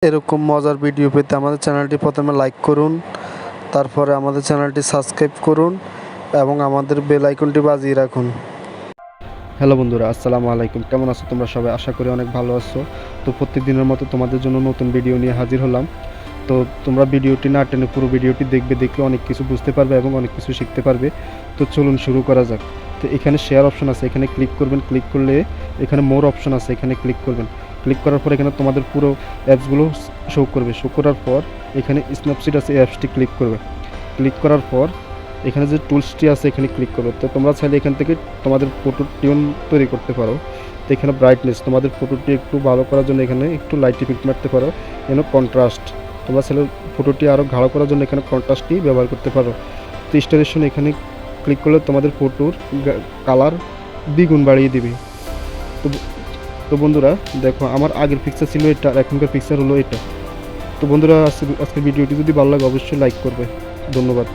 এরকম মজার ভিডিও পেতে আমাদের চ্যানেলটি প্রথমে লাইক করুন, তারপরে আমাদের চ্যানেলটি সাবস্ক্রাইব করুন এবং আমাদের বেল আইকনটি বাজিয়ে রাখুন। হ্যালো বন্ধুরা, আসসালামু আলাইকুম। কেমন আছো তোমরা সবাই? আশা করি অনেক ভালো আছো। তো প্রত্যেকদিনের মতো তোমাদের জন্য নতুন ভিডিও নিয়ে হাজির হলাম। তো তোমরা ভিডিওটি না টেনে পুরো ভিডিওটি দেখলে অনেক কিছু বুঝতে পারবে এবং অনেক কিছু শিখতে পারবে। তো চলুন শুরু করা যাক। তো এখানে শেয়ার অপশন আছে, এখানে ক্লিক করবেন। ক্লিক করলে এখানে মোর অপশন আছে, এখানে ক্লিক করবেন। ক্লিক করার পর এখানে তোমাদের পুরো অ্যাপসগুলো শো করবে। শো করার পর এখানে স্ন্যাপসিট আছে, এই অ্যাপসটি ক্লিক করবে। ক্লিক করার পর এখানে যে টুলসটি আছে এখানে ক্লিক করবে। তো তোমরা চাইলে এখান থেকে তোমাদের ফটো টিউন তৈরি করতে পারো। তো এখানে ব্রাইটনেস, তোমাদের ফটোটি একটু ভালো করার জন্য এখানে একটু লাইট ইফেক্ট মারতে পারো। এখানে কন্ট্রাস্ট, তোমরা চাইলে ফটোটি আরও গাঢ় করার জন্য এখানে কন্ট্রাস্টটি ব্যবহার করতে পারো। তো স্টোরেশন এখানে ক্লিক করলে তোমাদের ফটোর কালার দ্বিগুণ বাড়িয়ে দিবে। তো তো বন্ধুরা দেখো, আমার আগের পিকচার ছিল এটা, আর এখনকার পিকচার হলো এটা। তো বন্ধুরা আজকের ভিডিওটি যদি ভালো লাগে অবশ্যই লাইক করবে। ধন্যবাদ।